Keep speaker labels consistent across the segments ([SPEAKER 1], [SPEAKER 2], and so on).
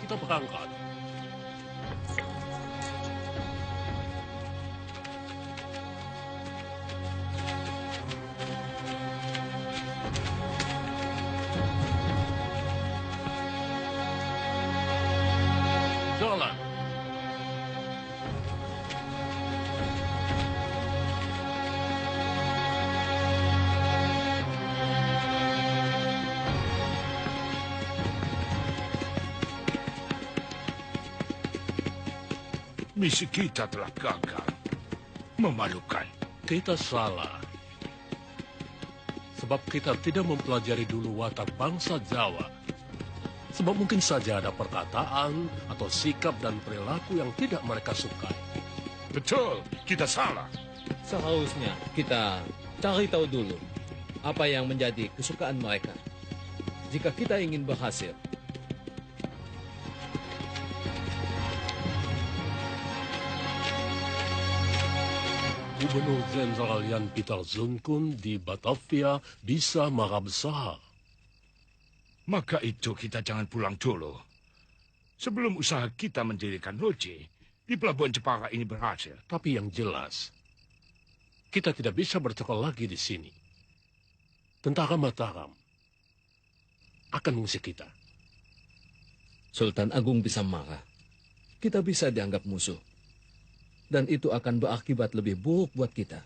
[SPEAKER 1] kita berangkat. Jalan.
[SPEAKER 2] Misi kita telah gagal. Memalukan.
[SPEAKER 1] Kita salah. Sebab kita tidak mempelajari dulu watak bangsa Jawa. Sebab mungkin saja ada perkataan atau sikap dan perilaku yang tidak mereka sukai.
[SPEAKER 2] Betul, kita salah.
[SPEAKER 3] Seharusnya kita cari tahu dulu apa yang menjadi kesukaan mereka. Jika kita ingin berhasil,
[SPEAKER 1] Gubernur Jenderal Jan Pieter Zonkun di Batavia bisa marah besar.
[SPEAKER 2] Maka itu kita jangan pulang dulu. Sebelum usaha kita mendirikan loji di Pelabuhan Jepara ini berhasil.
[SPEAKER 1] Tapi yang jelas, kita tidak bisa bercokol lagi di sini. Tentara Mataram akan mengusir kita.
[SPEAKER 3] Sultan Agung bisa marah. Kita bisa dianggap musuh. Dan itu akan berakibat lebih buruk buat kita.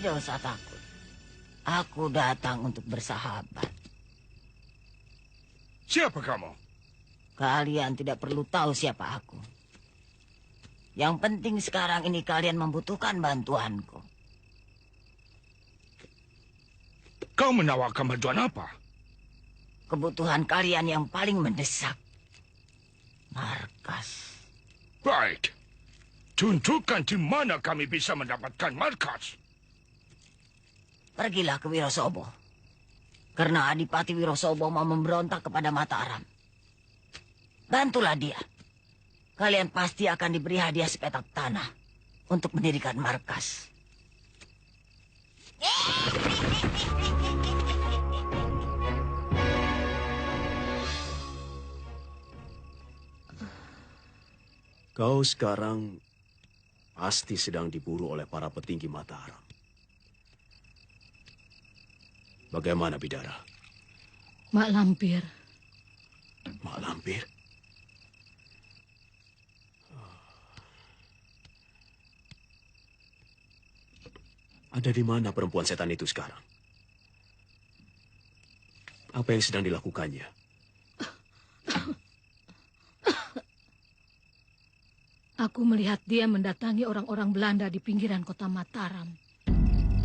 [SPEAKER 4] Tidak usah takut. Aku datang untuk bersahabat.
[SPEAKER 2] Siapa kamu?
[SPEAKER 4] Kalian tidak perlu tahu siapa aku. Yang penting sekarang ini kalian membutuhkan bantuanku.
[SPEAKER 2] Kau menawarkan bantuan apa?
[SPEAKER 4] Kebutuhan kalian yang paling mendesak. Markas.
[SPEAKER 2] Baik. Tunjukkan di mana kami bisa mendapatkan markas.
[SPEAKER 4] Pergilah ke Wirosobo. Karena Adipati Wirosobo mau memberontak kepada Mataram. Bantulah dia. Kalian pasti akan diberi hadiah sepetak tanah untuk mendirikan markas.
[SPEAKER 5] Kau sekarang pasti sedang diburu oleh para petinggi Mataram. Bagaimana, Bidara?
[SPEAKER 6] Mak Lampir.
[SPEAKER 5] Mak Lampir? Ada di mana perempuan setan itu sekarang? Apa yang sedang dilakukannya?
[SPEAKER 6] Aku melihat dia mendatangi orang-orang Belanda di pinggiran kota Mataram.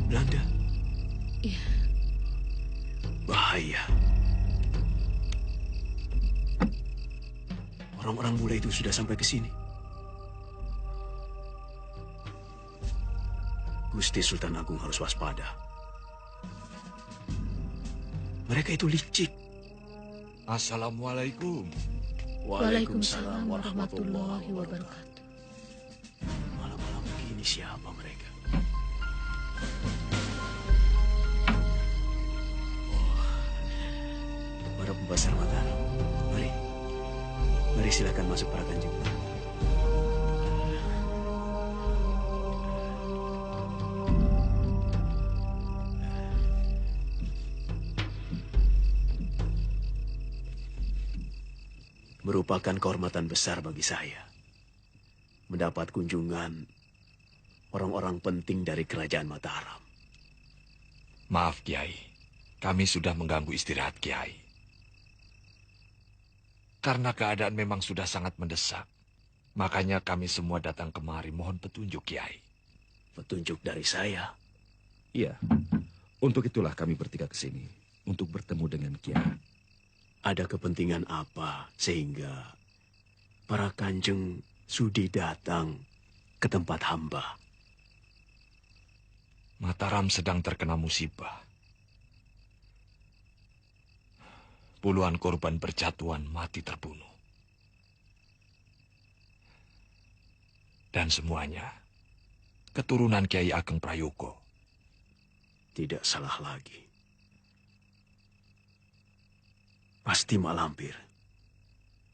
[SPEAKER 5] Belanda?
[SPEAKER 6] Iya.
[SPEAKER 5] Bahaya. Orang-orang bule itu sudah sampai ke sini. Gusti Sultan Agung harus waspada. Mereka itu licik.
[SPEAKER 7] Assalamualaikum.
[SPEAKER 6] Waalaikumsalam warahmatullahi wabarakatuh.
[SPEAKER 5] Malam-malam begini siapa mereka? Para pembesar Mataram. Mari. Mari silakan masuk para kanjeng. Merupakan kehormatan besar bagi saya mendapat kunjungan orang-orang penting dari kerajaan Mataram.
[SPEAKER 7] Maaf, Kiai. Kami sudah mengganggu istirahat Kiai. Karena keadaan memang sudah sangat mendesak. Makanya kami semua datang kemari mohon petunjuk, Kiai.
[SPEAKER 5] Petunjuk dari saya?
[SPEAKER 3] Iya.
[SPEAKER 8] Untuk itulah kami bertiga ke sini, untuk bertemu dengan Kiai.
[SPEAKER 5] Ada kepentingan apa sehingga para kanjeng sudi datang ke tempat hamba?
[SPEAKER 7] Mataram sedang terkena musibah. Puluhan korban berjatuhan mati terbunuh. Dan semuanya keturunan Kiai Ageng Prayogo.
[SPEAKER 5] Tidak salah lagi. Pasti Mak Lampir.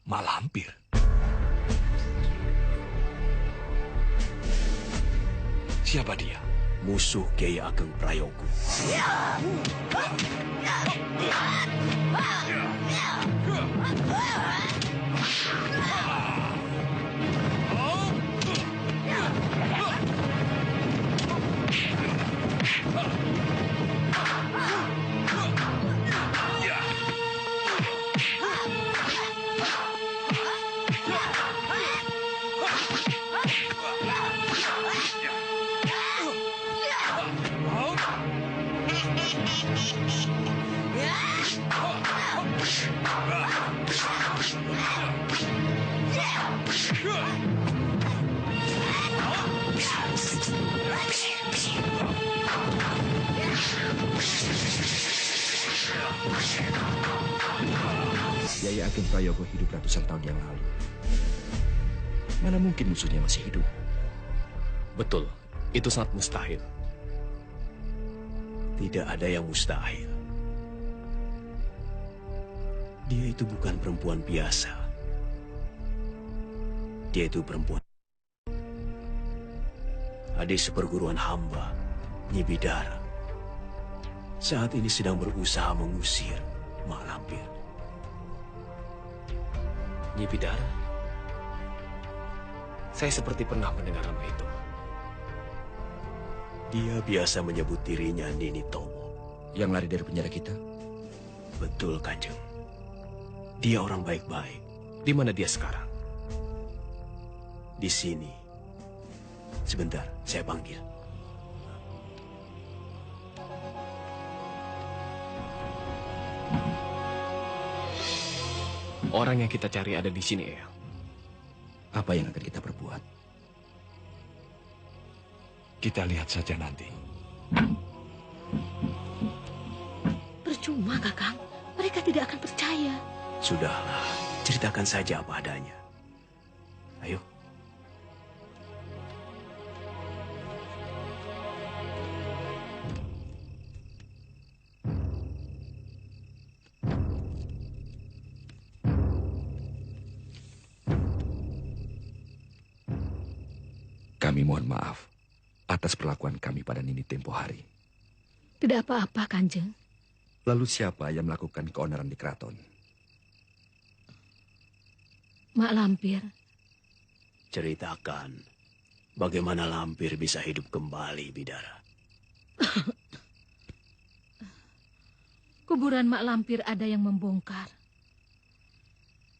[SPEAKER 7] Mak Lampir? Siapa dia?
[SPEAKER 5] Musuh Kiai Ageng Prayogo.
[SPEAKER 8] Kiai Ageng Prayogo hidup ratusan tahun yang lalu. Mana mungkin musuhnya masih hidup?
[SPEAKER 9] Betul, itu sangat mustahil.
[SPEAKER 5] Tidak ada yang mustahil. Dia itu bukan perempuan biasa. Dia itu perempuan. Adik seperguruan hamba, Nyi Bidara. Saat ini sedang berusaha mengusir Mak Lampir.
[SPEAKER 9] Nyi Bidara? Saya seperti pernah mendengar nama itu.
[SPEAKER 5] Dia biasa menyebut dirinya Nini Towo.
[SPEAKER 8] Yang lari dari penjara kita?
[SPEAKER 5] Betul, Kanjeng. Dia orang baik-baik.
[SPEAKER 9] Di mana dia sekarang?
[SPEAKER 5] Di sini. Sebentar, saya panggil.
[SPEAKER 9] Orang yang kita cari ada di sini, Eyang.
[SPEAKER 8] Apa yang akan kita perbuat?
[SPEAKER 7] Kita lihat saja nanti.
[SPEAKER 6] Percuma, Kakang. Mereka tidak akan percaya.
[SPEAKER 5] Sudahlah, ceritakan saja apa adanya. Ayo.
[SPEAKER 8] Kami mohon maaf atas perlakuan kami pada Nini tempo hari.
[SPEAKER 6] Tidak apa-apa, Kanjeng.
[SPEAKER 8] Lalu siapa yang melakukan keonaran di keraton?
[SPEAKER 6] Mak Lampir.
[SPEAKER 5] Ceritakan bagaimana Lampir bisa hidup kembali, Bidara.
[SPEAKER 6] Kuburan Mak Lampir ada yang membongkar.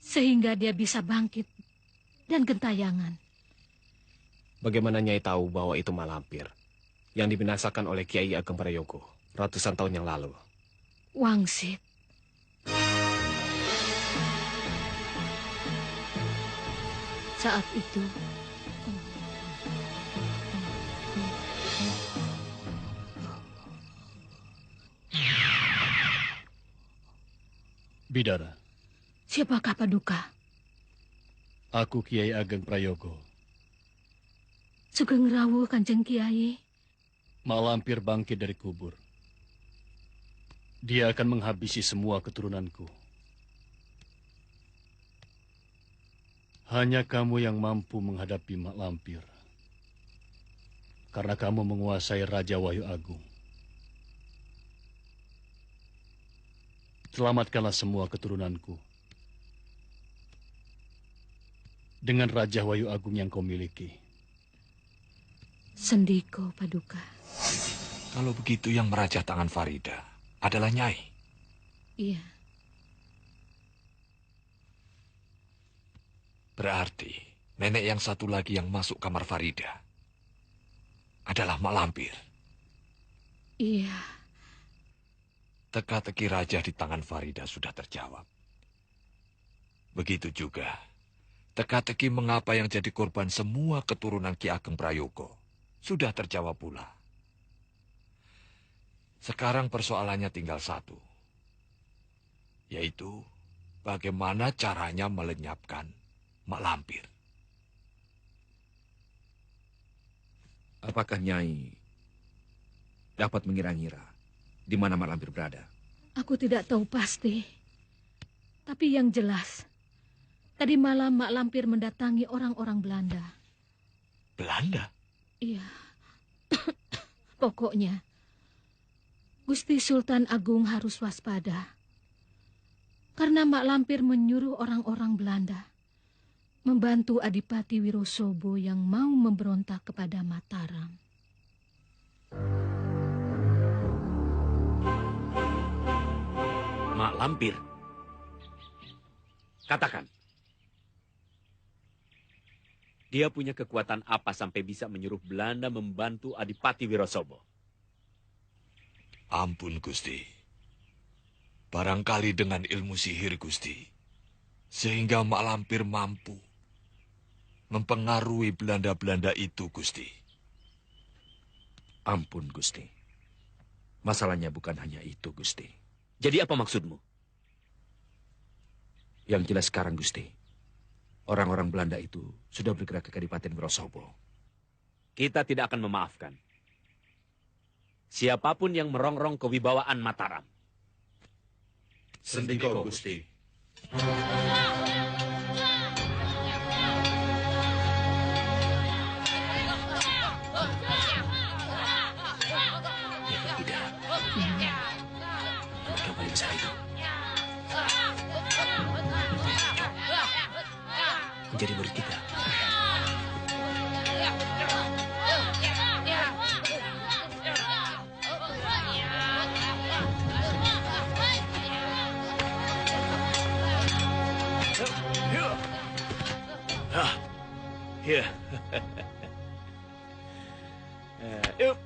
[SPEAKER 6] Sehingga dia bisa bangkit dan gentayangan.
[SPEAKER 9] Bagaimana Nyai tahu bahwa itu Mak Lampir yang dibinasakan oleh Kiai Ageng Prayogo ratusan tahun yang lalu?
[SPEAKER 6] Wangsit. Saat itu,
[SPEAKER 1] Bidara,
[SPEAKER 6] siapakah Paduka?
[SPEAKER 1] aku Kiai Ageng Prayogo.
[SPEAKER 6] Sugeng Rawuh, Kanjeng Kiai.
[SPEAKER 1] Mak Lampir bangkit dari kubur. Dia akan menghabisi semua keturunanku. Hanya kamu yang mampu menghadapi Mak Lampir. Karena kamu menguasai Raja Wahyu Agung. Selamatkanlah semua keturunanku. Dengan Raja Wahyu Agung yang kau miliki.
[SPEAKER 6] Sendiko, Paduka.
[SPEAKER 7] Kalau begitu yang merajah tangan Farida adalah Nyai.
[SPEAKER 6] Iya.
[SPEAKER 7] Berarti nenek yang satu lagi yang masuk kamar Farida adalah Mak Lampir.
[SPEAKER 6] Iya.
[SPEAKER 7] teka-teki raja di tangan Farida sudah terjawab. Begitu juga, teka-teki mengapa yang jadi korban semua keturunan Ki Ageng Prayogo sudah terjawab pula. Sekarang persoalannya tinggal satu, yaitu bagaimana caranya melenyapkan Mak Lampir.
[SPEAKER 8] Apakah Nyai dapat mengira-ngira di mana Mak Lampir berada?
[SPEAKER 6] Aku tidak tahu pasti. Tapi yang jelas, tadi malam Mak Lampir mendatangi orang-orang Belanda.
[SPEAKER 7] Belanda?
[SPEAKER 6] Iya. Pokoknya, Gusti Sultan Agung harus waspada. Karena Mak Lampir menyuruh orang-orang Belanda membantu Adipati Wirosobo yang mau memberontak kepada Mataram.
[SPEAKER 5] Mak Lampir. Katakan. Dia punya kekuatan apa sampai bisa menyuruh Belanda membantu Adipati Wirosobo?
[SPEAKER 7] Ampun, Gusti. Barangkali dengan ilmu sihir, Gusti. Sehingga Mak Lampir mampu mempengaruhi Belanda-Belanda itu, Gusti.
[SPEAKER 8] Ampun, Gusti. Masalahnya bukan hanya itu, Gusti.
[SPEAKER 5] Jadi apa maksudmu?
[SPEAKER 8] Yang jelas sekarang, Gusti, orang-orang Belanda itu sudah bergerak ke Kadipaten Wirosobo.
[SPEAKER 5] Kita tidak akan memaafkan siapapun yang merongrong kewibawaan Mataram.
[SPEAKER 7] Sendiko, Gusti.
[SPEAKER 5] Yang paling besar itu menjadi murid kita. Ya. Yuk.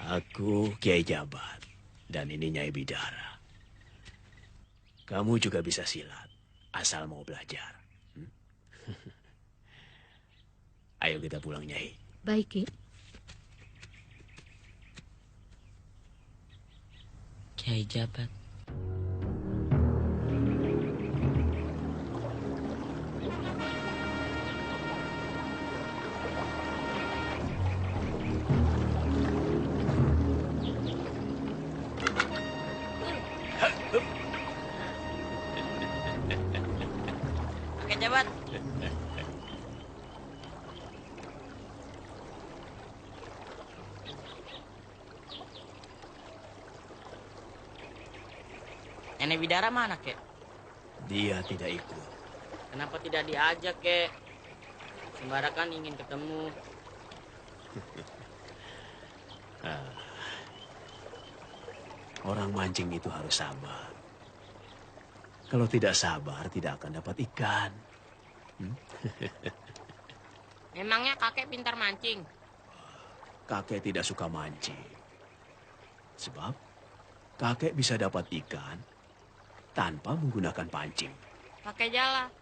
[SPEAKER 5] Aku Kiai Jabat, dan ini Nyai Bidara. Kamu juga bisa silat, asal mau belajar. Ayo kita pulang, Nyai.
[SPEAKER 6] Baik, Ki.
[SPEAKER 4] Kiai Jabat. Kiai Jabat. Nenek Bidara mana, Kek?
[SPEAKER 5] Dia tidak ikut.
[SPEAKER 4] Kenapa tidak diajak, Kek? Sembara kan ingin ketemu.
[SPEAKER 5] Orang mancing itu harus sabar. Kalau tidak sabar, tidak akan dapat ikan.
[SPEAKER 4] Memangnya kakek pintar mancing?
[SPEAKER 5] Kakek tidak suka mancing. Sebab kakek bisa dapat ikan tanpa menggunakan pancing.
[SPEAKER 4] Pakai jala.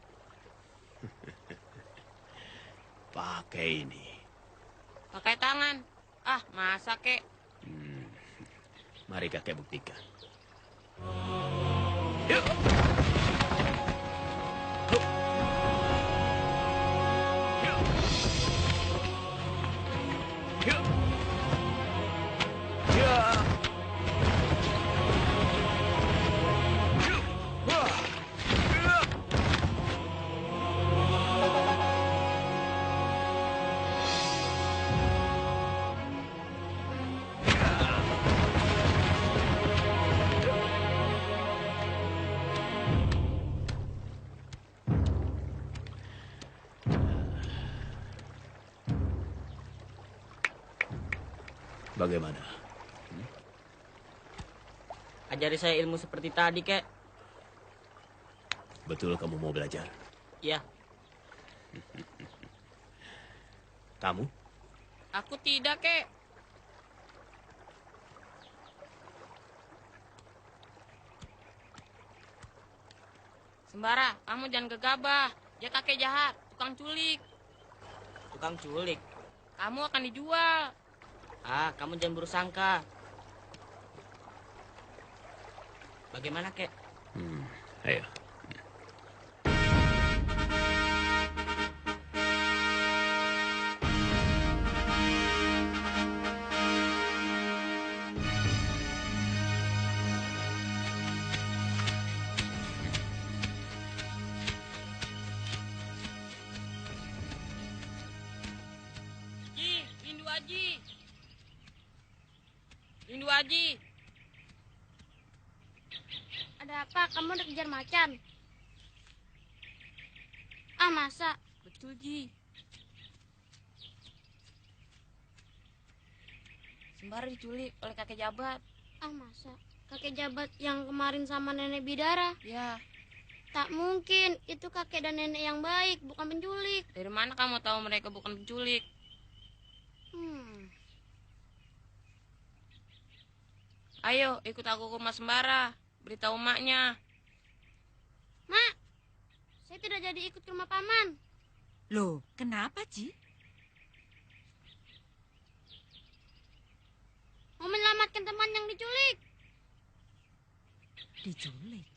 [SPEAKER 5] Pakai ini.
[SPEAKER 4] Pakai tangan. Ah, masa, Kek?
[SPEAKER 5] Mari kakek buktikan. Bagaimana?
[SPEAKER 10] Ajari saya ilmu seperti tadi, kek.
[SPEAKER 5] Betul kamu mau belajar?
[SPEAKER 10] Iya.
[SPEAKER 5] Kamu?
[SPEAKER 10] Aku tidak, kek. Sembara, kamu jangan gegabah. Dia kakek jahat, tukang culik. Tukang culik? Kamu akan dijual. Ah, kamu jangan bersangka. Bagaimana, kek?
[SPEAKER 5] Ayo.
[SPEAKER 10] Lindu Aji. Lindu Aji.
[SPEAKER 11] Ada apa? Kamu udah kejar macan? Ah, masa?
[SPEAKER 10] Betul, Ji. Sembara diculik oleh kakek jabat.
[SPEAKER 11] Ah, masa? Kakek jabat yang kemarin sama nenek Bidara?
[SPEAKER 10] Ya.
[SPEAKER 11] Tak mungkin. Itu kakek dan nenek yang baik, bukan penculik.
[SPEAKER 10] Dari mana kamu tahu mereka bukan penculik? Ayo, ikut aku ke rumah Sembara. Beritahu maknya.
[SPEAKER 11] Mak, saya tidak jadi ikut ke rumah paman.
[SPEAKER 4] Loh, kenapa, Ji?
[SPEAKER 11] Mau menyelamatkan teman yang diculik.
[SPEAKER 4] Diculik?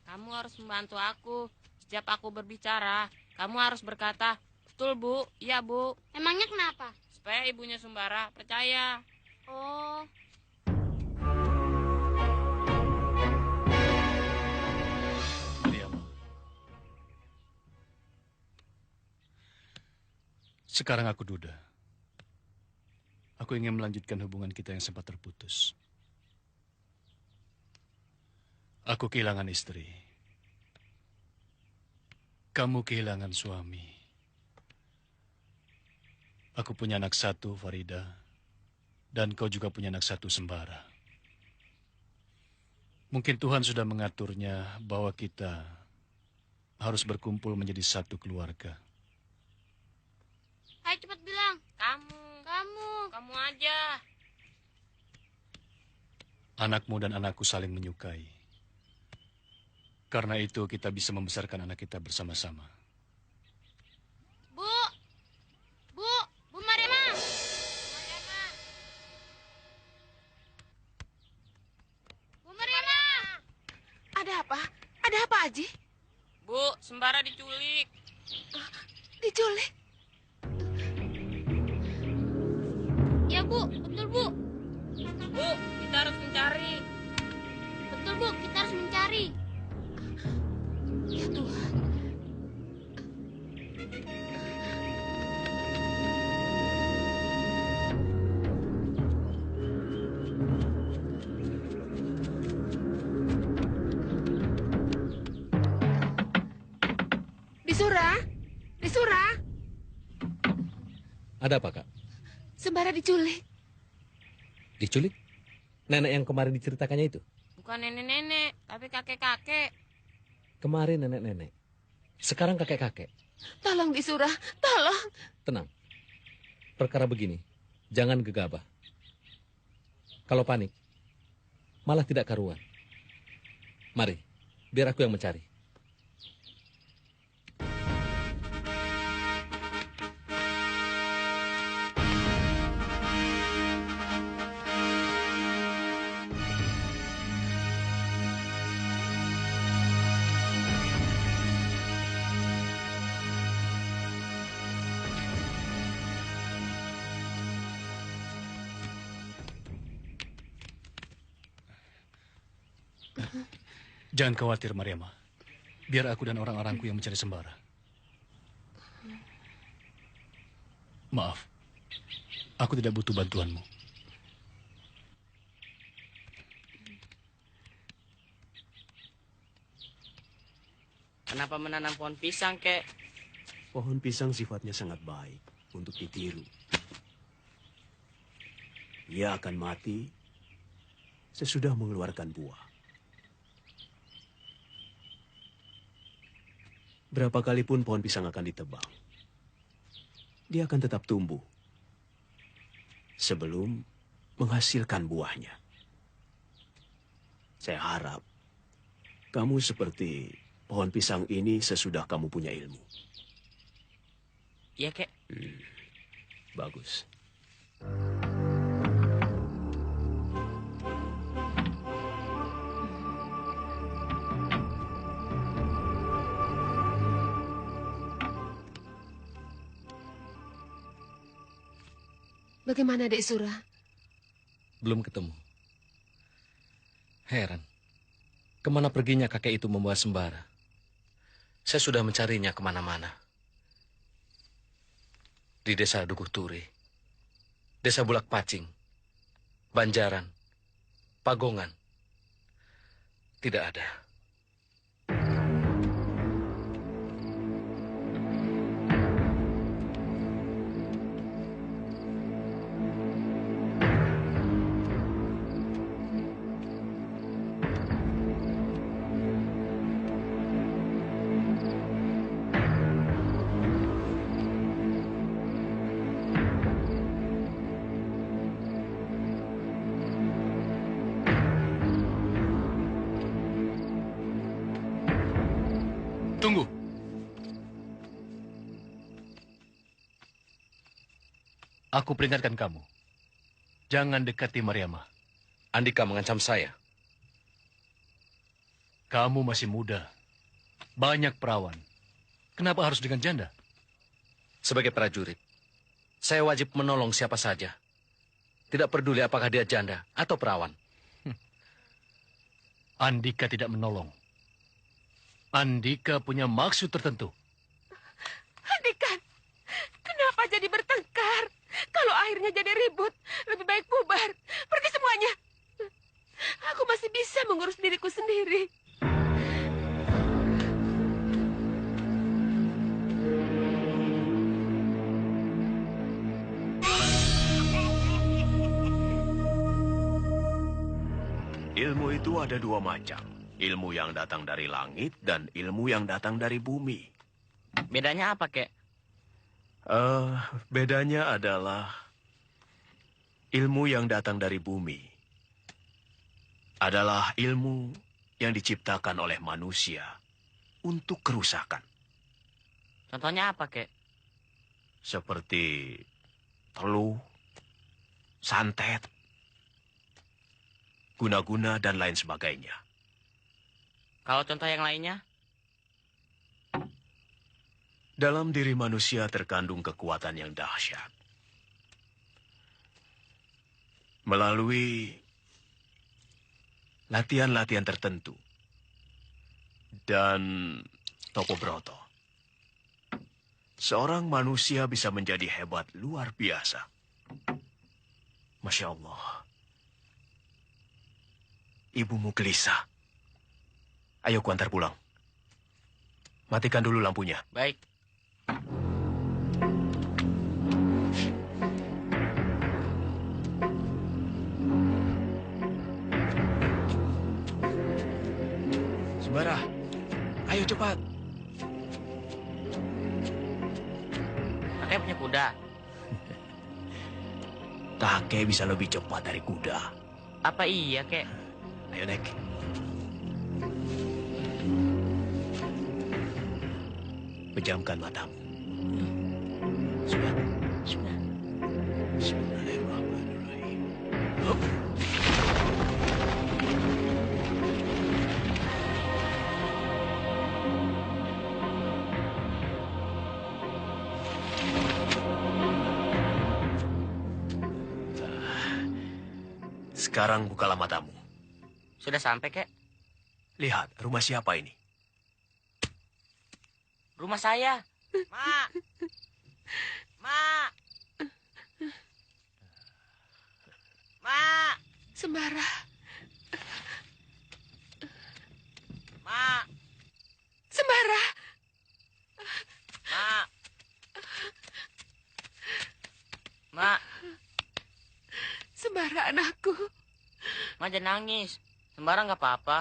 [SPEAKER 10] Kamu harus membantu aku. Setiap aku berbicara, kamu harus berkata, betul, Bu. Iya, Bu.
[SPEAKER 11] Emangnya kenapa?
[SPEAKER 10] Supaya ibunya Sembara percaya.
[SPEAKER 11] Oh.
[SPEAKER 12] Miriam. Sekarang aku duda. Aku ingin melanjutkan hubungan kita yang sempat terputus. Aku kehilangan istri. Kamu kehilangan suami. Aku punya anak satu, Farida. Dan kau juga punya anak satu, Sembara. Mungkin Tuhan sudah mengaturnya bahwa kita harus berkumpul menjadi satu keluarga.
[SPEAKER 11] Ayo cepat bilang.
[SPEAKER 10] Kamu. Kamu aja.
[SPEAKER 12] Anakmu dan anakku saling menyukai. Karena itu kita bisa membesarkan anak kita bersama-sama.
[SPEAKER 11] Bu Mariama. Bu Mariama.
[SPEAKER 13] Ada apa? Ada apa, Aji?
[SPEAKER 10] Bu, Sembara diculik.
[SPEAKER 13] Diculik?
[SPEAKER 11] Ya, Bu. Betul, Bu.
[SPEAKER 10] Bu, kita harus mencari.
[SPEAKER 11] Betul, Bu. Kita harus mencari.
[SPEAKER 13] Ya Tuhan. Disura.
[SPEAKER 3] Ada apa, Kak?
[SPEAKER 13] Sembara diculik.
[SPEAKER 3] Diculik? Nenek yang kemarin diceritakannya itu?
[SPEAKER 10] Bukan nenek-nenek, tapi kakek-kakek.
[SPEAKER 3] Kemarin nenek-nenek. Sekarang kakek-kakek.
[SPEAKER 13] Tolong Disura, tolong.
[SPEAKER 3] Tenang. Perkara begini, jangan gegabah. Kalau panik, malah tidak karuan. Mari, biar aku yang mencari.
[SPEAKER 12] Jangan khawatir, Mariama. Biar aku dan orang-orangku yang mencari Sembara. Maaf, aku tidak butuh bantuanmu.
[SPEAKER 10] Kenapa menanam pohon pisang, kek?
[SPEAKER 5] Pohon pisang sifatnya sangat baik untuk ditiru. Ia akan mati sesudah mengeluarkan buah. Berapa kali pun pohon pisang akan ditebang, dia akan tetap tumbuh sebelum menghasilkan buahnya. Saya harap kamu seperti pohon pisang ini sesudah kamu punya ilmu.
[SPEAKER 10] Iya, Kek.
[SPEAKER 5] Bagus.
[SPEAKER 13] Bagaimana Dek Sura?
[SPEAKER 3] Belum ketemu. Heran. Kemana perginya kakek itu membawa sembara? Saya sudah mencarinya kemana-mana. Di desa Dukuh Turi, desa Bulak Pacing, Banjaran, Pagongan. Tidak ada.
[SPEAKER 12] Tunggu. Aku peringatkan kamu. Jangan dekati Mariamah.
[SPEAKER 3] Andika mengancam saya.
[SPEAKER 12] Kamu masih muda. Banyak perawan. Kenapa harus dengan janda?
[SPEAKER 3] Sebagai prajurit, saya wajib menolong siapa saja. Tidak peduli apakah dia janda atau perawan.
[SPEAKER 12] Andika tidak menolong. Andika punya maksud tertentu.
[SPEAKER 13] Andika, kenapa jadi bertengkar? Kalau akhirnya jadi ribut, lebih baik bubar. Pergi semuanya. Aku masih bisa mengurus diriku sendiri.
[SPEAKER 5] Ilmu itu ada dua macam. Ilmu yang datang dari langit dan ilmu yang datang dari bumi.
[SPEAKER 10] Bedanya apa, Kek?
[SPEAKER 5] Bedanya adalah ilmu yang datang dari bumi adalah ilmu yang diciptakan oleh manusia untuk kerusakan.
[SPEAKER 10] Contohnya apa, Kek?
[SPEAKER 5] Seperti teluh, santet, guna-guna, dan lain sebagainya.
[SPEAKER 10] Kalau contoh yang lainnya?
[SPEAKER 5] Dalam diri manusia terkandung kekuatan yang dahsyat. Melalui latihan-latihan tertentu dan Topo Broto, seorang manusia bisa menjadi hebat luar biasa. Masya Allah. Ibumu gelisah. Ayo ku antar pulang. Matikan dulu lampunya.
[SPEAKER 10] Baik.
[SPEAKER 5] Sembara, ayo cepat.
[SPEAKER 10] Kakek punya kuda.
[SPEAKER 5] Kakek bisa lebih cepat dari kuda.
[SPEAKER 10] Apa iya, Kek?
[SPEAKER 5] Ayo naik. Pejamkan matamu. Sudah. Bismillahirrahmanirrahim. Hup. Sekarang bukalah matamu.
[SPEAKER 10] Sudah sampai, Kek?
[SPEAKER 5] Lihat, rumah siapa ini?
[SPEAKER 10] Rumah saya. Mak. Mak. Mak.
[SPEAKER 13] Sembara.
[SPEAKER 10] Mak.
[SPEAKER 13] Sembara.
[SPEAKER 10] Mak.
[SPEAKER 13] anakku.
[SPEAKER 10] Ma jangan nangis. Sembara nggak apa-apa.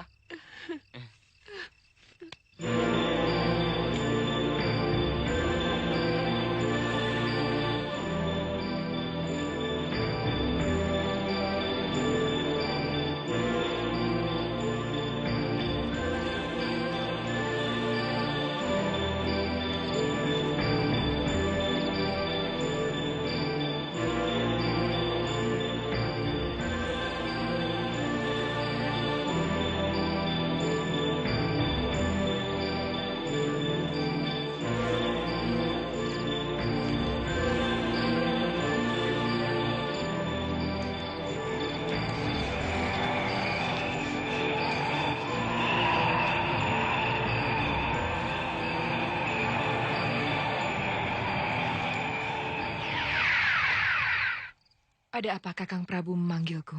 [SPEAKER 14] Ada apa Kakang Prabu memanggilku?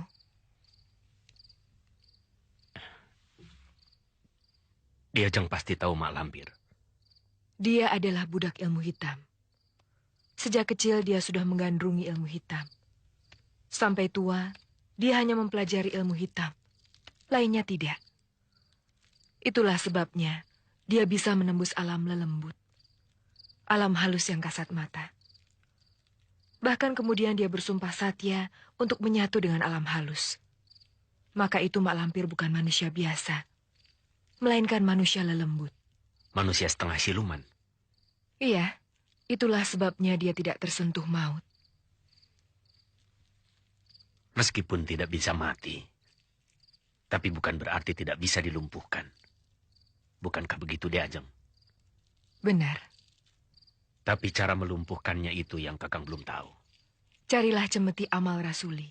[SPEAKER 5] Diajeng pasti tahu Mak Lampir.
[SPEAKER 14] Dia adalah budak ilmu hitam. Sejak kecil dia sudah menggandrungi ilmu hitam. Sampai tua, dia hanya mempelajari ilmu hitam. Lainnya tidak. Itulah sebabnya dia bisa menembus alam lelembut. Alam halus yang kasat mata. Bahkan kemudian dia bersumpah satya untuk menyatu dengan alam halus. Maka itu Mak Lampir bukan manusia biasa, melainkan manusia lelembut.
[SPEAKER 5] Manusia setengah siluman.
[SPEAKER 14] Iya, itulah sebabnya dia tidak tersentuh maut.
[SPEAKER 5] Meskipun tidak bisa mati, tapi bukan berarti tidak bisa dilumpuhkan. Bukankah begitu, Diajeng?
[SPEAKER 14] Benar.
[SPEAKER 5] Tapi cara melumpuhkannya itu yang Kakang belum tahu.
[SPEAKER 14] Carilah cemeti amal rasuli.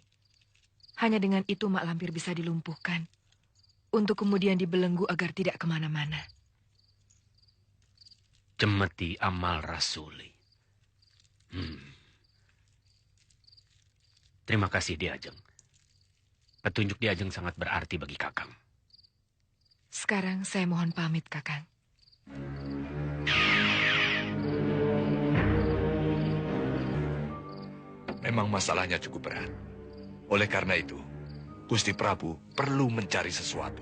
[SPEAKER 14] Hanya dengan itu Mak Lampir bisa dilumpuhkan. Untuk kemudian dibelenggu agar tidak kemana-mana.
[SPEAKER 5] Cemeti amal rasuli. Terima kasih, Diajeng. Petunjuk Diajeng sangat berarti bagi Kakang.
[SPEAKER 14] Sekarang saya mohon pamit, Kakang.
[SPEAKER 7] Memang masalahnya cukup berat. Oleh karena itu, Gusti Prabu perlu mencari sesuatu.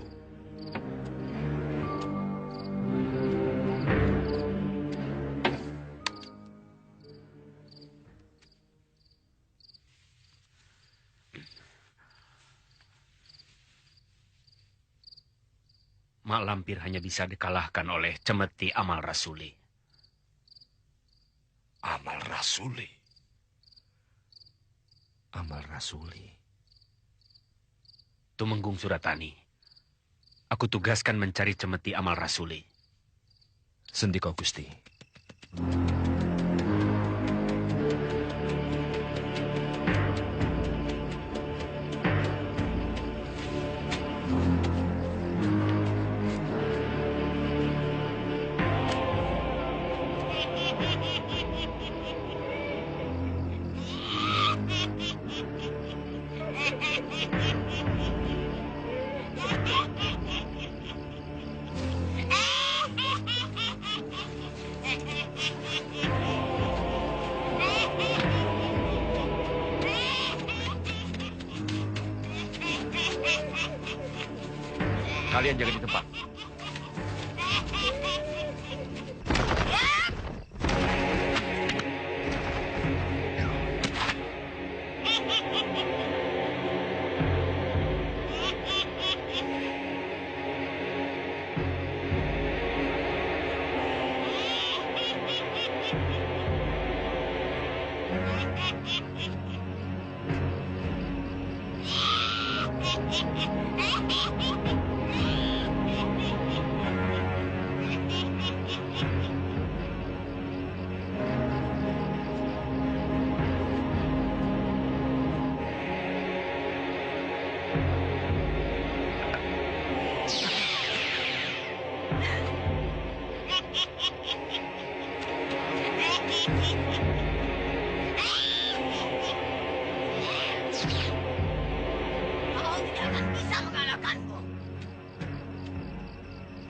[SPEAKER 5] Mak Lampir hanya bisa dikalahkan oleh cemeti amal rasuli.
[SPEAKER 7] Amal rasuli?
[SPEAKER 5] Amal rasuli. Tumenggung Suratani. Aku tugaskan mencari cemeti amal rasuli.
[SPEAKER 8] Sendika Gusti. Kalian jaga di tempat.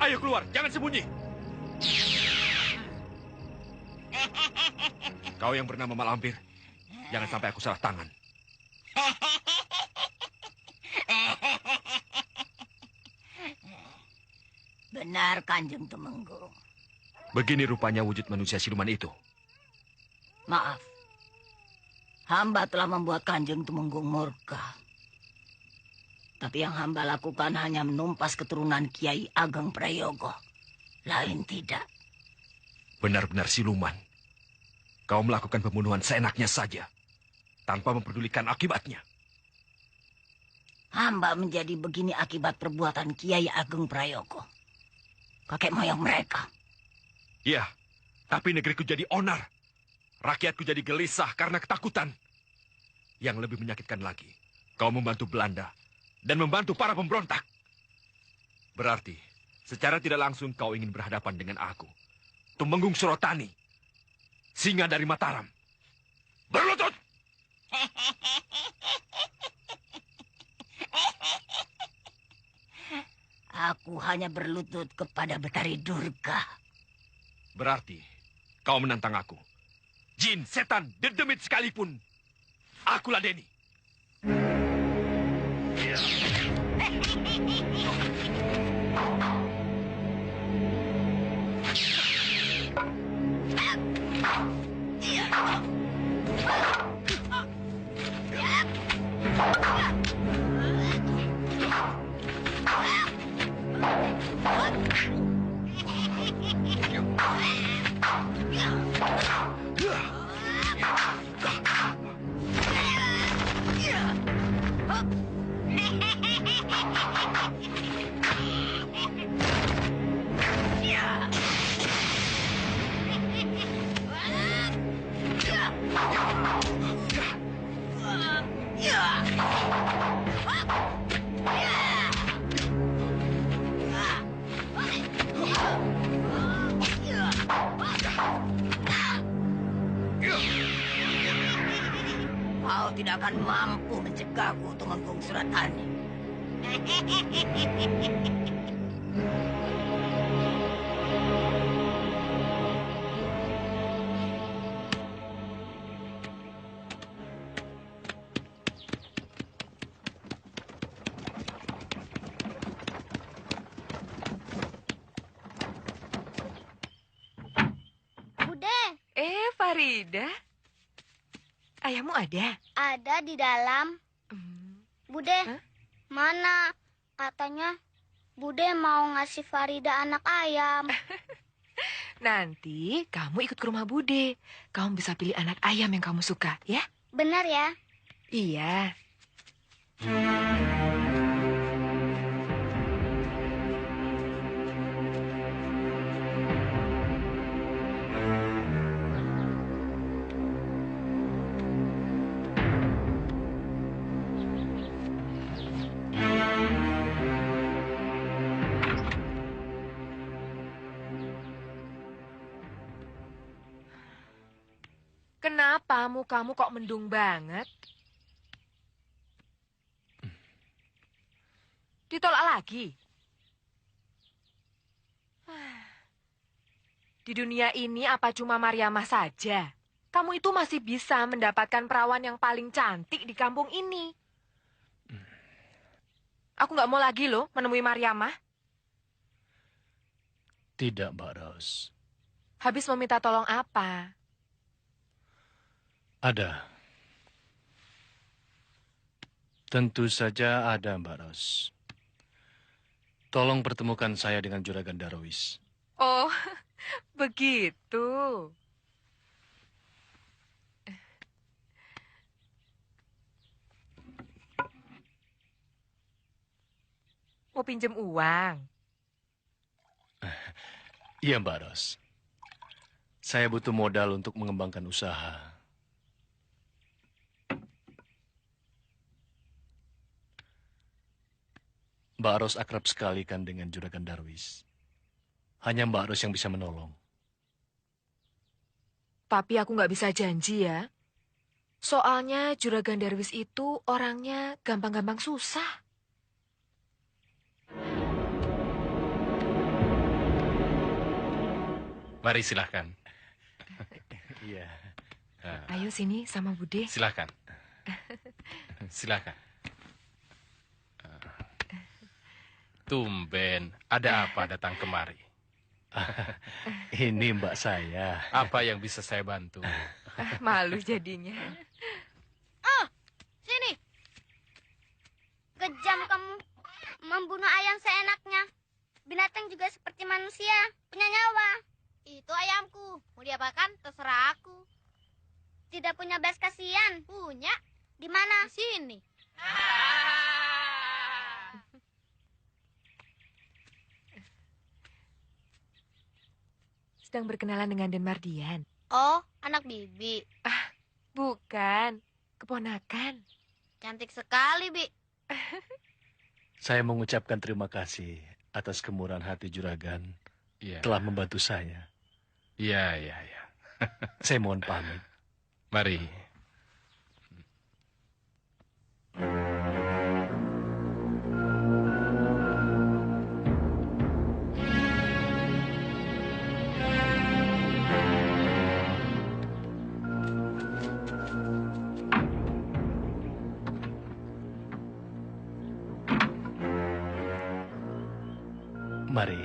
[SPEAKER 7] Ayo keluar, jangan sembunyi.
[SPEAKER 8] Kau yang bernama Mak Lampir, jangan sampai aku salah tangan.
[SPEAKER 4] Benar, Kanjeng Tumenggung.
[SPEAKER 8] Begini rupanya wujud manusia siluman itu.
[SPEAKER 4] Maaf. Hamba telah membuat Kanjeng Tumenggung murka. Tapi yang hamba lakukan hanya menumpas keturunan Kiai Ageng Prayogo. Lain tidak.
[SPEAKER 8] Benar-benar siluman. Kau melakukan pembunuhan seenaknya saja. Tanpa memperdulikan akibatnya.
[SPEAKER 4] Hamba menjadi begini akibat perbuatan Kiai Ageng Prayogo. Kakek moyang mereka.
[SPEAKER 8] Iya, tapi negeriku jadi onar. Rakyatku jadi gelisah karena ketakutan. Yang lebih menyakitkan lagi, kau membantu Belanda dan membantu para pemberontak. Berarti, secara tidak langsung kau ingin berhadapan dengan aku. Tumenggung Surotani, singa dari Mataram. Berlutut!
[SPEAKER 4] Aku hanya berlutut kepada Betari Durga.
[SPEAKER 8] Berarti kau menantang aku. Jin, setan, dedemit sekalipun. Aku ladeni.
[SPEAKER 4] Kau tidak akan mampu mencegahku, Tumenggung Surotani.
[SPEAKER 11] Bude,
[SPEAKER 14] Farida. Ayahmu ada?
[SPEAKER 11] ada di dalam. Bude, mana? Katanya Bude mau ngasih Farida anak ayam.
[SPEAKER 14] Nanti kamu ikut ke rumah Bude. Kamu bisa pilih anak ayam yang kamu suka, ya?
[SPEAKER 11] Benar ya?
[SPEAKER 14] Iya. Kenapa mukamu kok mendung banget? Ditolak lagi? Di dunia ini apa cuma Mariamah saja? Kamu itu masih bisa mendapatkan perawan yang paling cantik di kampung ini. Aku nggak mau lagi loh menemui Mariamah.
[SPEAKER 12] Tidak, Mbak Ros.
[SPEAKER 14] Habis meminta tolong apa?
[SPEAKER 12] Ada. Tentu saja ada, Mbak Ros. Tolong pertemukan saya dengan Juragan Darwis.
[SPEAKER 14] Oh, begitu. Mau pinjam uang?
[SPEAKER 12] Iya, Mbak Ros. Saya butuh modal untuk mengembangkan usaha. Mbak Ros akrab sekali kan dengan Juragan Darwis. Hanya Mbak Ros yang bisa menolong.
[SPEAKER 14] Tapi aku nggak bisa janji ya. Soalnya Juragan Darwis itu orangnya gampang-gampang susah.
[SPEAKER 9] Mari silahkan. Iya.
[SPEAKER 14] Ayo sini sama Bude.
[SPEAKER 9] Silahkan. Silahkan.
[SPEAKER 12] Tumben, ada apa datang kemari?
[SPEAKER 15] Ini mbak saya.
[SPEAKER 12] Apa yang bisa saya bantu?
[SPEAKER 14] Malu jadinya.
[SPEAKER 11] Oh, sini. Kejam kamu. Membunuh ayam seenaknya. Binatang juga seperti manusia, punya nyawa. Itu ayamku. Mau diapakan? Terserah aku. Tidak punya belas kasihan. Punya. Di mana? Di sini.
[SPEAKER 14] Sedang berkenalan dengan Den Mardian.
[SPEAKER 11] Oh, anak Bibi.
[SPEAKER 14] Bukan, keponakan.
[SPEAKER 11] Cantik sekali, Bi.
[SPEAKER 15] Saya mengucapkan terima kasih atas kemurahan hati Juragan telah membantu saya.
[SPEAKER 12] Iya.
[SPEAKER 15] Saya mohon pamit.
[SPEAKER 12] Mari.
[SPEAKER 15] Mari.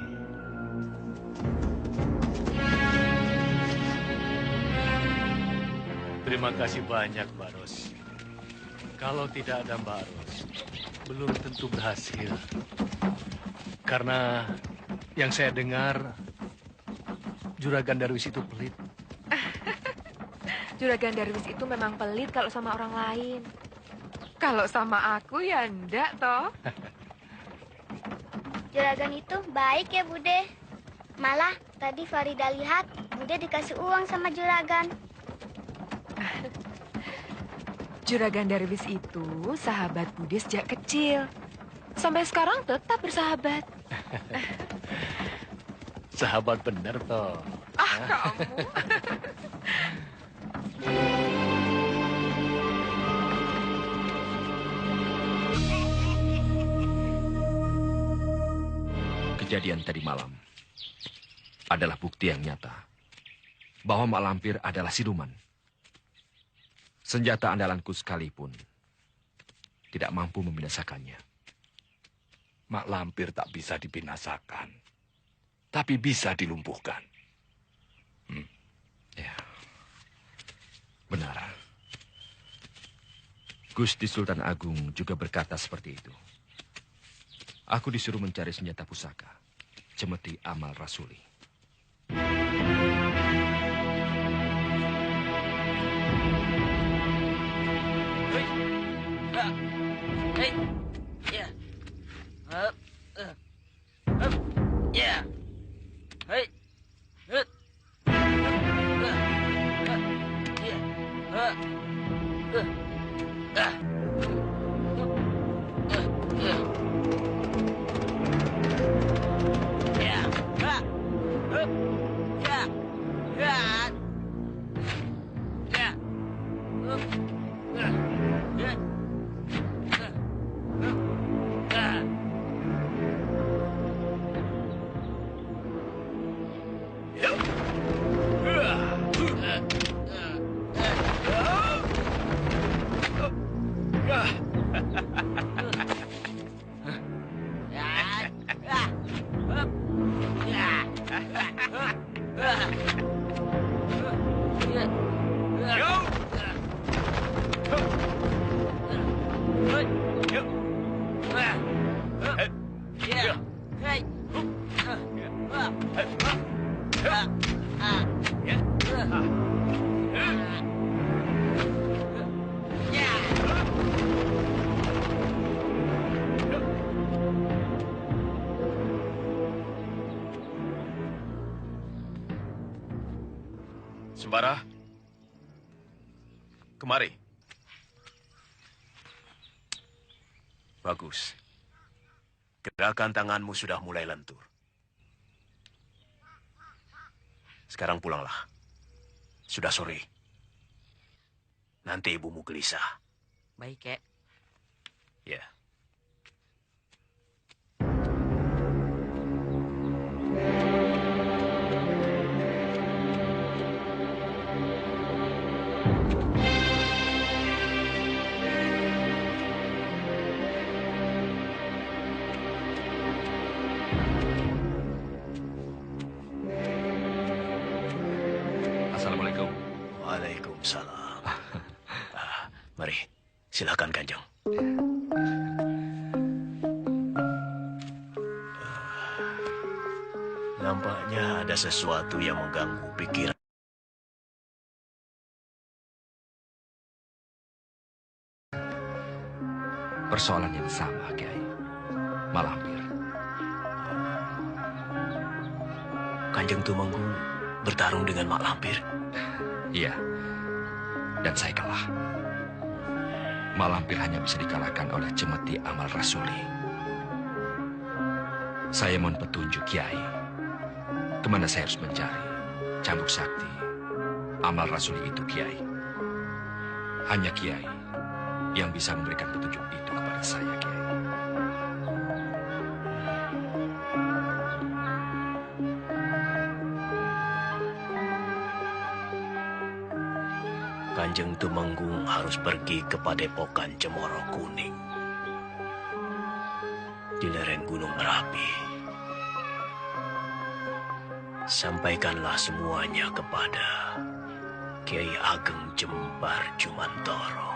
[SPEAKER 15] Terima kasih banyak, Mbak Ros. Kalau tidak ada Mbak Ros, belum tentu berhasil. Karena yang saya dengar, Juragan Darwis itu pelit.
[SPEAKER 14] Juragan Darwis itu memang pelit kalau sama orang lain. Kalau sama aku ya enggak, toh.
[SPEAKER 11] Juragan itu baik ya, Bude. Malah tadi Farida lihat Bude dikasih uang sama Juragan.
[SPEAKER 14] Juragan Darwis itu sahabat Bude sejak kecil. Sampai sekarang tetap bersahabat.
[SPEAKER 15] Sahabat bener, toh.
[SPEAKER 14] Kamu.
[SPEAKER 8] Kejadian tadi malam adalah bukti yang nyata bahwa Mak Lampir adalah siluman. Senjata andalanku sekalipun tidak mampu membinasakannya.
[SPEAKER 2] Mak Lampir tak bisa dibinasakan, tapi bisa dilumpuhkan.
[SPEAKER 8] Ya, benar. Gusti Sultan Agung juga berkata seperti itu. Aku disuruh mencari senjata pusaka, cemeti amal rasuli. Sembara, kemari. Bagus. Gerakan tanganmu sudah mulai lentur. Sekarang pulanglah. Sudah sore. Nanti ibumu gelisah.
[SPEAKER 10] Baik, Kek.
[SPEAKER 8] Ya.
[SPEAKER 5] Waalaikumsalam. Mari, silakan Kanjeng. Nampaknya ada sesuatu yang mengganggu pikiran.
[SPEAKER 7] Persoalan yang sama, Kiai. Malampir.
[SPEAKER 5] Kanjeng Tumenggung bertarung dengan Mak Lampir.
[SPEAKER 7] Iya. Dan saya kalah. Mak Lampir hanya bisa dikalahkan oleh Cemeti Amal Rasuli. Saya mohon petunjuk, Kiai. Kemana saya harus mencari cambuk sakti Amal Rasuli itu, Kiai? Hanya Kiai yang bisa memberikan petunjuk itu kepada saya, Kiai.
[SPEAKER 5] Kanjeng Tumenggung harus pergi ke Padepokan Cemoro Kuning di lereng Gunung Merapi. Sampaikanlah semuanya kepada Kiai Ageng Jembar Jumantoro.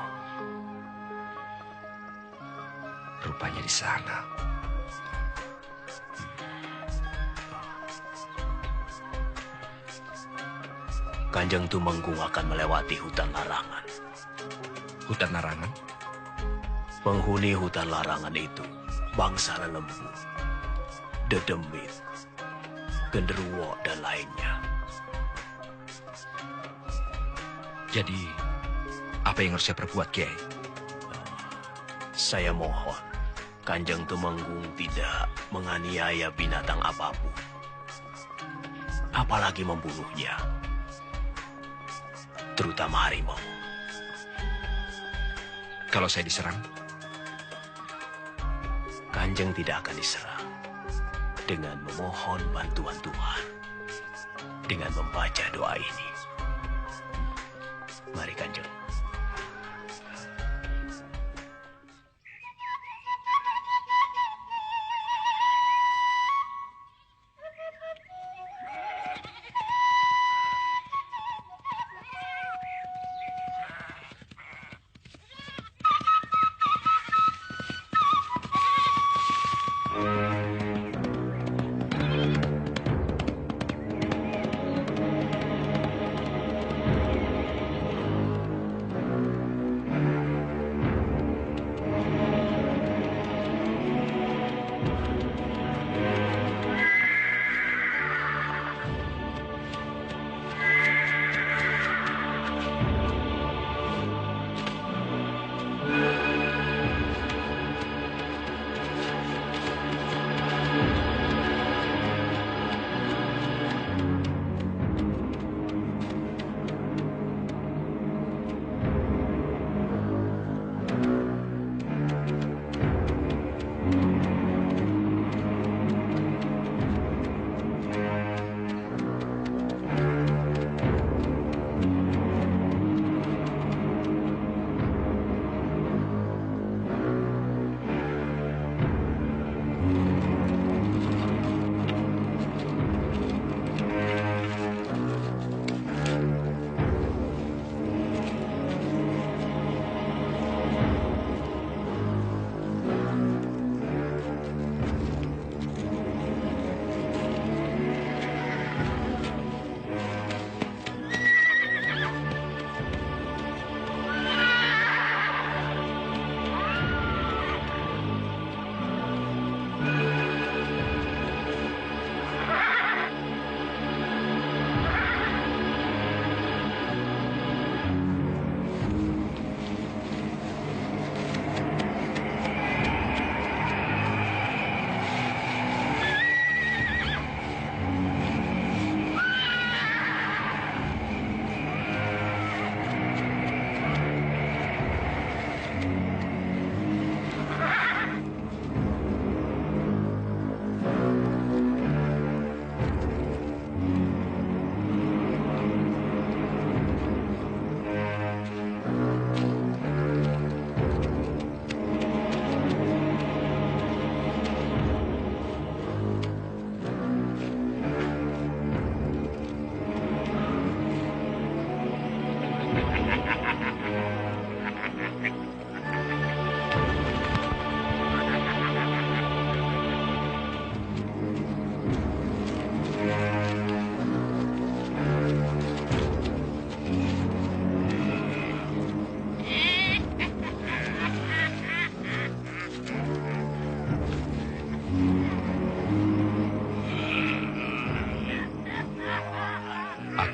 [SPEAKER 7] Rupanya di sana.
[SPEAKER 5] Kanjeng Tumenggung akan melewati hutan larangan.
[SPEAKER 7] Hutan larangan?
[SPEAKER 5] Penghuni hutan larangan itu bangsa lembu, dedemit, genderuwo, dan lainnya.
[SPEAKER 7] Jadi, apa yang harus saya perbuat, Kiai?
[SPEAKER 5] Saya mohon, Kanjeng Tumenggung tidak menganiaya binatang apapun, apalagi membunuhnya, terutama harimau.
[SPEAKER 7] Kalau saya diserang?
[SPEAKER 5] Kanjeng tidak akan diserang dengan memohon bantuan Tuhan, dengan membaca doa ini. Mari Kanjeng.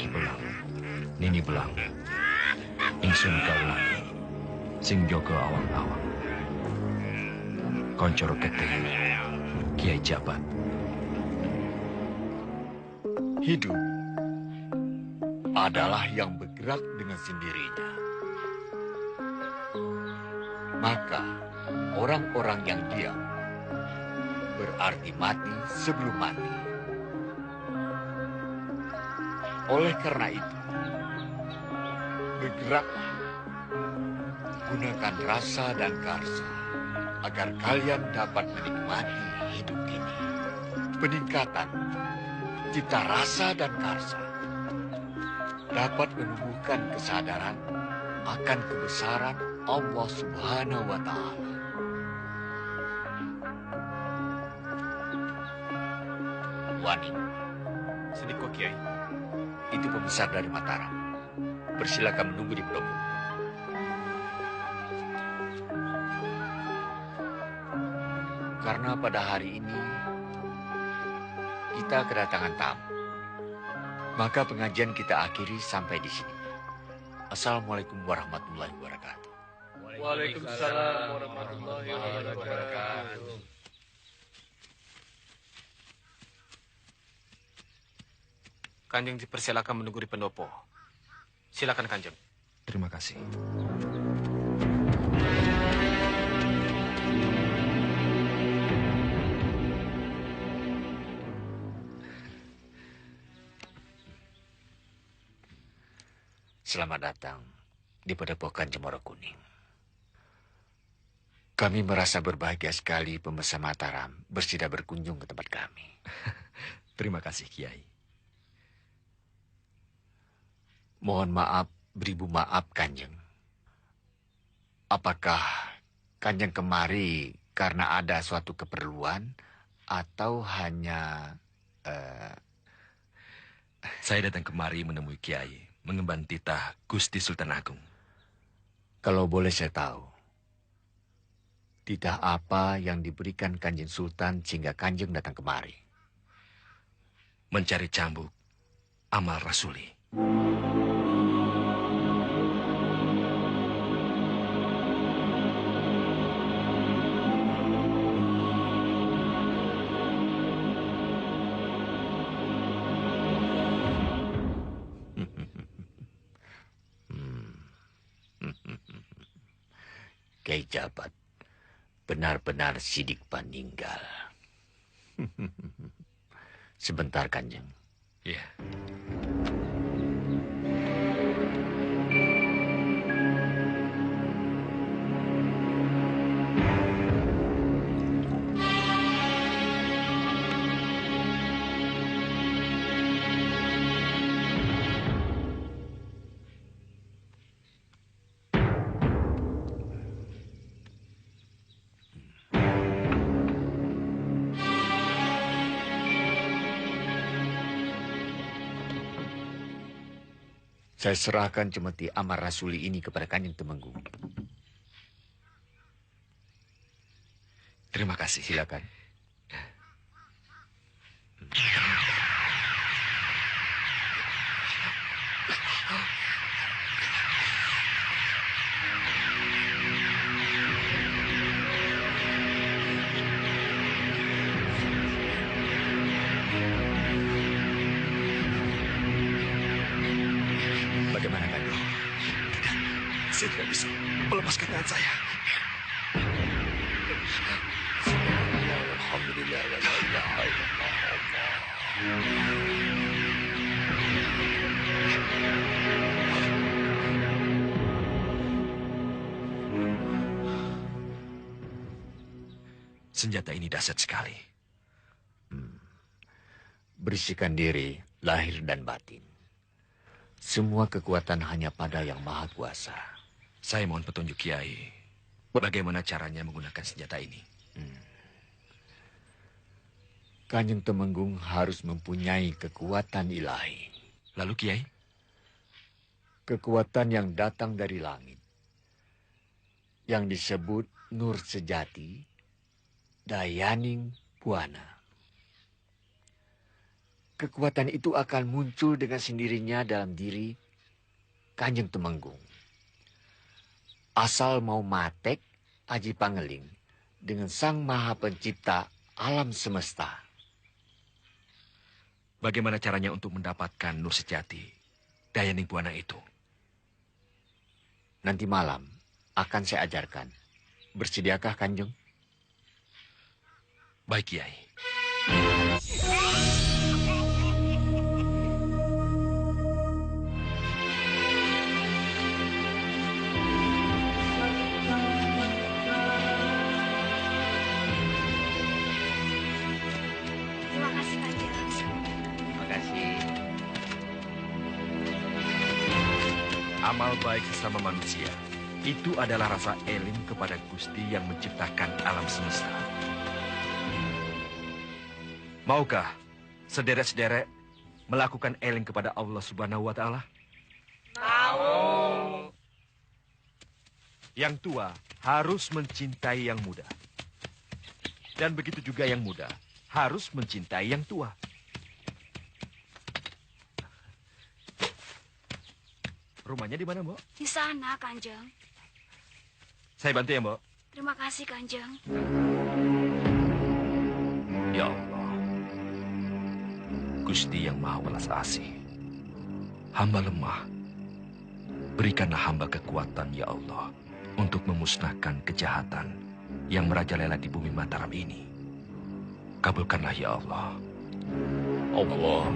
[SPEAKER 7] Kaki belang, Nini belang, ingsun kaulah, sing jaga awang-awang. Koncoro Keteng, Kiai Jabat. Hidup adalah yang bergerak dengan sendirinya. Maka orang-orang yang diam berarti mati sebelum mati. Oleh karena itu, bergeraklah, gunakan rasa dan karsa agar kalian dapat menikmati hidup ini. Peningkatan cita rasa dan karsa dapat menumbuhkan kesadaran akan kebesaran Allah Subhanahu wa Ta'ala. Wani,
[SPEAKER 8] Seniko Kiai.
[SPEAKER 7] itu pembesar dari Mataram. Persilakan menunggu di pendopo. Karena pada hari ini kita kedatangan tamu, maka pengajian kita akhiri sampai di sini. Assalamualaikum warahmatullahi wabarakatuh.
[SPEAKER 15] Waalaikumsalam warahmatullahi wabarakatuh.
[SPEAKER 9] Kanjeng dipersilakan menunggu di pendopo. Silakan Kanjeng.
[SPEAKER 8] Terima kasih.
[SPEAKER 7] Selamat datang di Padepokan Cemoro Kuning. Kami merasa berbahagia sekali pembesar Mataram bersedia berkunjung ke tempat kami.
[SPEAKER 8] Terima kasih, Kiai.
[SPEAKER 7] Mohon maaf, beribu maaf, Kanjeng. Apakah Kanjeng kemari karena ada suatu keperluan atau hanya...
[SPEAKER 8] Saya datang kemari menemui Kiai, mengemban titah Gusti Sultan Agung.
[SPEAKER 7] Kalau boleh saya tahu, titah apa yang diberikan Kanjeng Sultan sehingga Kanjeng datang kemari?
[SPEAKER 8] Mencari cambuk amal rasuli.
[SPEAKER 7] Kiai Jabat benar-benar sidik paninggal. Sebentar, Kanjeng.
[SPEAKER 8] Iya.
[SPEAKER 7] Saya serahkan cemeti amar rasuli ini kepada Kanjeng Temenggung.
[SPEAKER 8] Terima kasih.
[SPEAKER 7] Silakan. Bagaimana, Kanjeng?
[SPEAKER 8] Saya tidak bisa melepaskan tangan saya.
[SPEAKER 7] Alhamdulillah, wa la ilaha illallah.
[SPEAKER 8] Senjata ini dahsyat sekali.
[SPEAKER 7] Berisikan diri, lahir dan batin. Semua kekuatan hanya pada Yang Maha Kuasa.
[SPEAKER 8] Saya mohon petunjuk Kiai. Bagaimana caranya menggunakan senjata ini?
[SPEAKER 7] Kanjeng Temenggung harus mempunyai kekuatan ilahi.
[SPEAKER 8] Lalu Kiai?
[SPEAKER 7] Kekuatan yang datang dari langit. Yang disebut Nur Sejati, Dayaning Buana.
[SPEAKER 16] kekuatan itu akan muncul dengan sendirinya dalam diri Kanjeng Temenggung. Asal mau matek aji pangeling dengan Sang Maha Pencipta alam semesta.
[SPEAKER 8] Bagaimana caranya untuk mendapatkan nur sejati Dayaning Buana itu?
[SPEAKER 16] Nanti malam akan saya ajarkan. Bersediakah Kanjeng?
[SPEAKER 8] Baik, Kiai.
[SPEAKER 11] Terima kasih, Kanjeng.
[SPEAKER 16] Terima kasih.
[SPEAKER 8] Amal baik sesama manusia itu adalah rasa eling kepada Gusti yang menciptakan alam semesta. Maukah sederet-sederet melakukan eling kepada Allah Subhanahu wa Ta'ala?
[SPEAKER 11] Mau.
[SPEAKER 8] Yang tua harus mencintai yang muda. Dan begitu juga yang muda harus mencintai yang tua. Rumahnya di mana, Mbok?
[SPEAKER 11] Di sana, Kanjeng.
[SPEAKER 8] Saya bantu ya, Mbok.
[SPEAKER 11] Terima kasih, Kanjeng.
[SPEAKER 8] Ya Allah, Gusti yang Maha Welas Asih, hamba lemah. Berikanlah hamba kekuatan, ya Allah, untuk memusnahkan kejahatan yang merajalela di bumi Mataram ini. Kabulkanlah, ya Allah. Allah.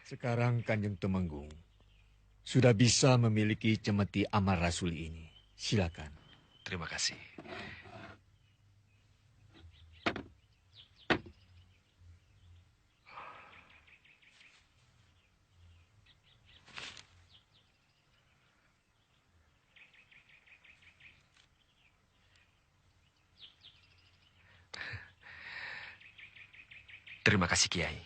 [SPEAKER 16] Sekarang Kanjeng Temenggung sudah bisa memiliki cemeti Amar Rasuli ini. Silakan.
[SPEAKER 8] Terima kasih. Terima kasih, Kiai.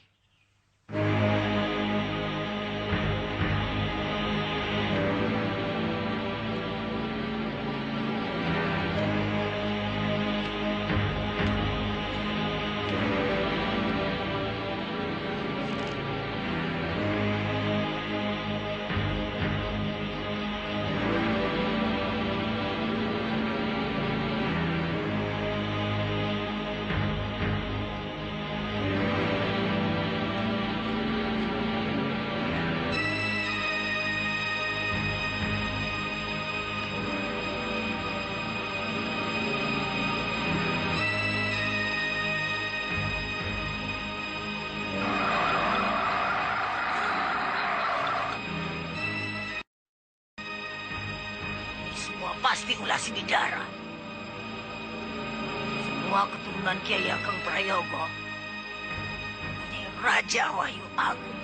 [SPEAKER 4] pasti ulah Bidara. Semua keturunan Kiai Ageng Prayogo mempunyai Raja Wahyu Agung.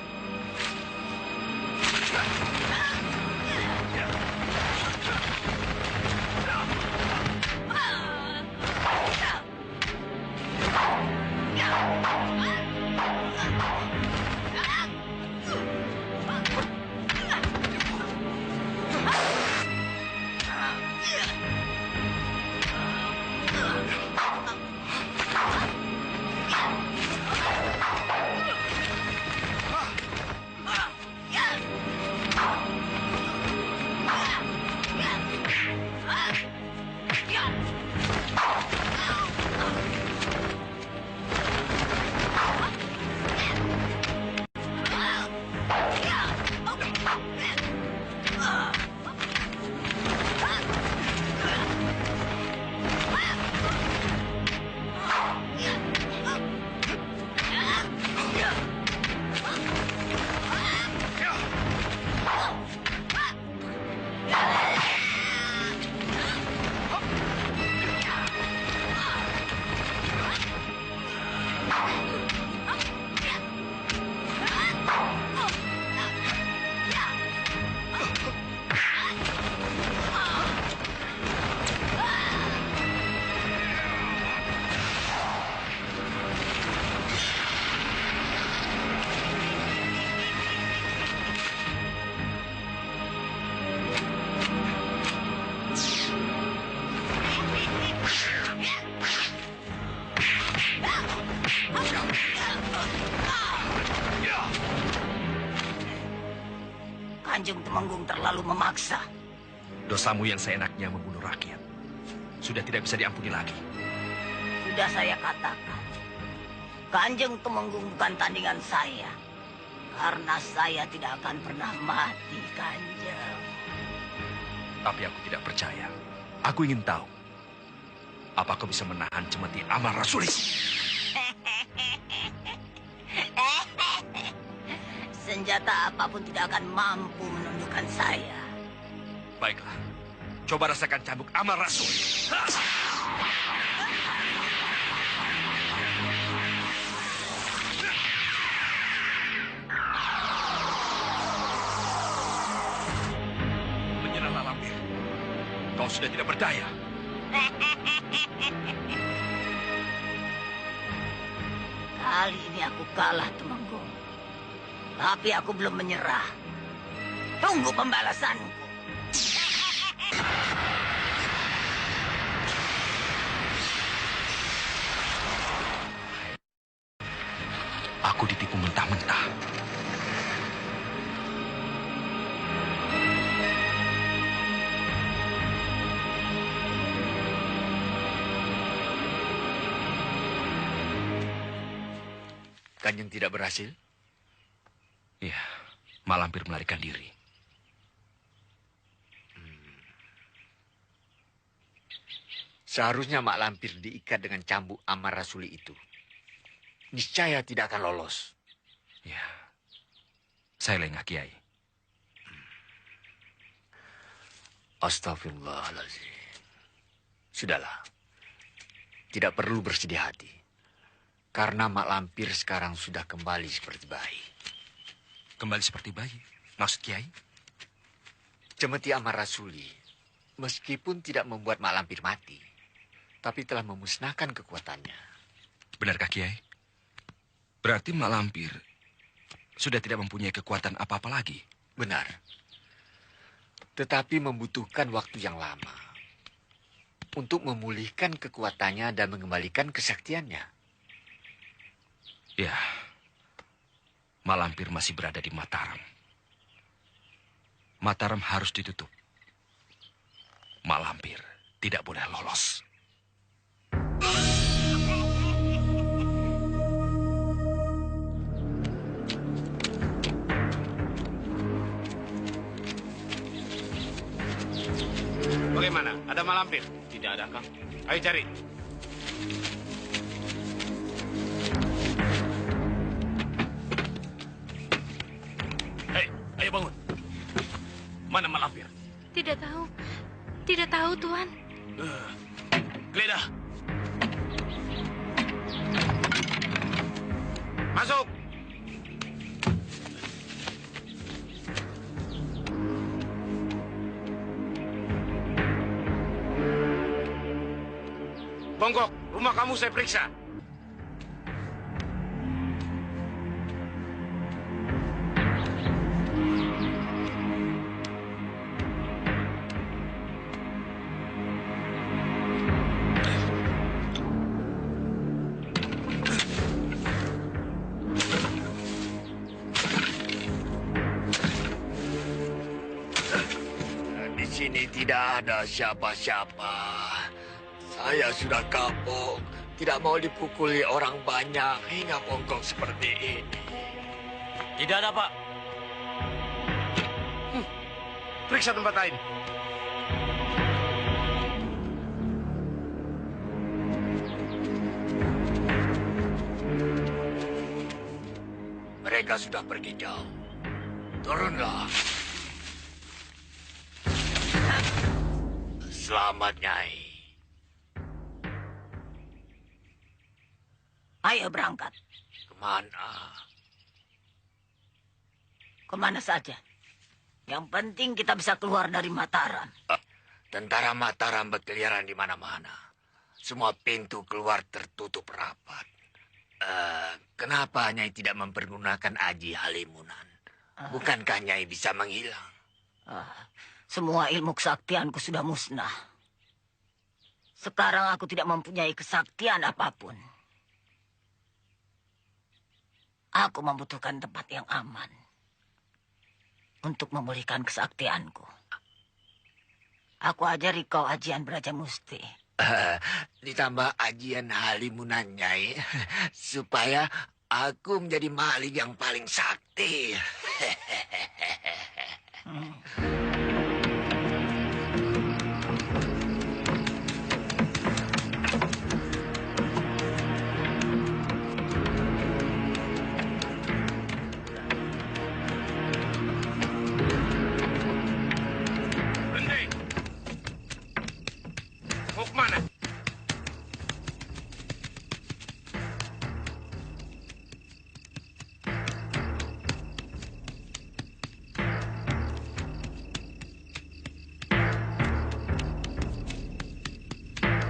[SPEAKER 4] Kanjeng Temenggung terlalu memaksa.
[SPEAKER 8] Dosamu yang seenaknya membunuh rakyat sudah tidak bisa diampuni lagi.
[SPEAKER 4] Sudah saya katakan, Kanjeng Temenggung bukan tandingan saya. Karena saya tidak akan pernah mati, Kanjeng.
[SPEAKER 8] Tapi aku tidak percaya. Aku ingin tahu, apa kau bisa menahan cemeti Amal Rasuli?
[SPEAKER 4] Senjata apapun tidak akan mampu menundukkan saya.
[SPEAKER 8] Baiklah, coba rasakan cambuk Amal Rasuli. Menyerahlah Lampir. Kau sudah tidak berdaya.
[SPEAKER 4] Kali ini aku kalah, Temenggung. Tapi aku belum menyerah. Tunggu pembalasanku.
[SPEAKER 8] Aku ditipu mentah-mentah.
[SPEAKER 7] Kanjeng tidak berhasil?
[SPEAKER 8] Iya, Mak Lampir melarikan diri.
[SPEAKER 7] Seharusnya Mak Lampir diikat dengan cambuk Amar Rasuli itu. Niscaya tidak akan lolos.
[SPEAKER 8] Ya, saya lengah, Kiai.
[SPEAKER 7] Astagfirullahaladzim. Sudahlah. Tidak perlu bersedih hati. Karena Mak Lampir sekarang sudah kembali seperti bayi.
[SPEAKER 8] Kembali seperti bayi? Maksud Kiai?
[SPEAKER 7] Cemeti Amar Rasuli, meskipun tidak membuat Mak Lampir mati, tapi telah memusnahkan kekuatannya.
[SPEAKER 8] Benarkah, Kiai? Berarti Mak Lampir sudah tidak mempunyai kekuatan apa-apa lagi?
[SPEAKER 7] Benar. Tetapi membutuhkan waktu yang lama untuk memulihkan kekuatannya dan mengembalikan kesaktiannya.
[SPEAKER 8] Ya, Mak Lampir masih berada di Mataram. Mataram harus ditutup. Mak Lampir tidak boleh lolos.
[SPEAKER 9] Bagaimana? Ada Mak Lampir? Tidak ada, Kang. Ayo cari.
[SPEAKER 8] Hei, ayo bangun. Mana Mak Lampir?
[SPEAKER 13] Tidak tahu.
[SPEAKER 17] Tidak tahu, Tuan.
[SPEAKER 5] Geledah. Masuk.
[SPEAKER 2] Bonggok, rumah kamu saya periksa.
[SPEAKER 7] Di sini tidak ada siapa-siapa. Saya sudah kapok. Tidak mau dipukuli orang banyak hingga bongkok seperti ini.
[SPEAKER 5] Tidak ada, Pak.
[SPEAKER 2] Periksa tempat lain.
[SPEAKER 7] Mereka sudah pergi jauh. Turunlah. Selamat, Nyai.
[SPEAKER 4] Ayo berangkat.
[SPEAKER 7] Kemana?
[SPEAKER 4] Kemana saja. Yang penting kita bisa keluar dari Mataram.
[SPEAKER 7] Tentara Mataram berkeliaran di mana-mana. Semua pintu keluar tertutup rapat. Kenapa Nyai tidak mempergunakan Aji Halimunan? Bukankah Nyai bisa menghilang?
[SPEAKER 4] Semua ilmu kesaktianku sudah musnah. Sekarang aku tidak mempunyai kesaktian apapun. Aku membutuhkan tempat yang aman untuk memulihkan kesaktianku. Aku ajari kau ajian Braja Musti.
[SPEAKER 7] Ditambah ajian Halimunan, Nyai, supaya aku menjadi maling yang paling sakti.
[SPEAKER 2] Mau kemana?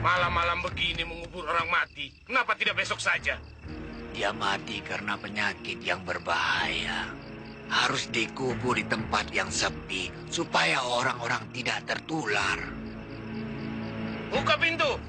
[SPEAKER 2] Malam-malam begini mengubur orang mati. Kenapa tidak besok saja?
[SPEAKER 7] Dia mati karena penyakit yang berbahaya. Harus dikubur di tempat yang sepi supaya orang-orang tidak tertular.
[SPEAKER 2] Buka pintu!